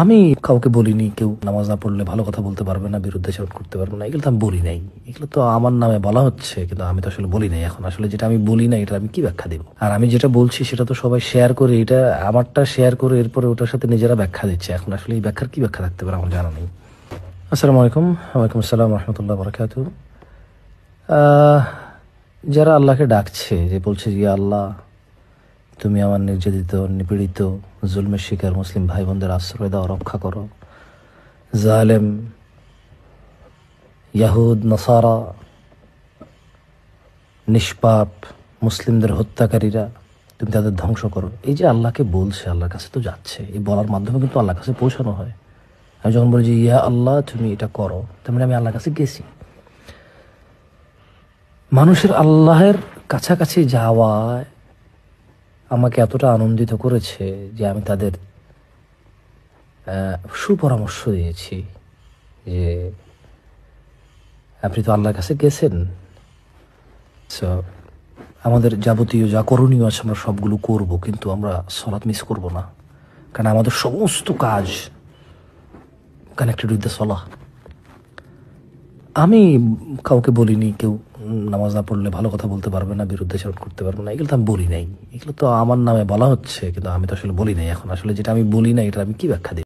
আমি কাউকে বলিনি কেউ নামাজ না পড়লে ভালো কথা বলতে পারবে না, বিরুদ্ধাচরণ করতে পারবে না, এগুলো তো আমি বলি নাই। এগুলো তো আমার নামে বলা হচ্ছে, কিন্তু আমি তো আসলে বলি নাই। এখন আসলে যেটা আমি বলি না, এটা আমি কি ব্যাখ্যা দেব? আর আমি যেটা বলছি সেটা তো সবাই শেয়ার করে, এটা আমারটা শেয়ার করে এরপরে ওটার সাথে নিজেরা ব্যাখ্যা দিচ্ছে। এখন আসলে এই ব্যাখ্যার কি ব্যাখ্যা থাকতে পারে আমার জানা নেই। আসসালামু আলাইকুম। ওয়ালাইকুম আসসালাম রহমতুল্লাহ বরকাতু। যারা আল্লাহকে ডাকছে, যে বলছে যে আল্লাহ তুমি আমার নির্যাতিত, নিপীড়িত, জুলমের শিকার মুসলিম ভাই বোনদের আশ্রয় দাও, রক্ষা করো। জালেম ইয়াহুদ নসারা, নিষ্পাপ মুসলিমদের হত্যাকারীরা, তুমি তাদের ধ্বংস করো। এই যে আল্লাহকে বলছে, আল্লাহর কাছে তো যাচ্ছে। এই বলার মাধ্যমে কিন্তু আল্লাহর কাছে পৌঁছানো হয়। আমি যখন বলি যে ইয়া আল্লাহ তুমি এটা করো, তার মানে আমি আল্লাহর কাছে গেছি। মানুষের আল্লাহের কাছাকাছি যাওয়ায় আমাকে এতটা আনন্দিত করেছে যে আমি তাদের সুপরামর্শ দিয়েছি যে আপনি তো আল্লাহর কাছে গেছেন, সো আমাদের যাবতীয় যা করণীয় আছে আমরা সবগুলো করব, কিন্তু আমরা সালাত মিস করব না, কারণ আমাদের সমস্ত কাজ কানেক্টেড উইথ দ্য সালাহ। আমি কাউকে বলিনি কেউ নামাজ না পড়লে ভালো কথা বলতে পারবে না, বিরুদ্ধাচরণ করতে পারবে না, এগুলো তো আমি বলি নাই। এগুলো তো আমার নামে বলা হচ্ছে, কিন্তু আমি তো আসলে বলি নাই। এখন আসলে যেটা আমি বলি না, এটা আমি কি ব্যাখ্যা দিই?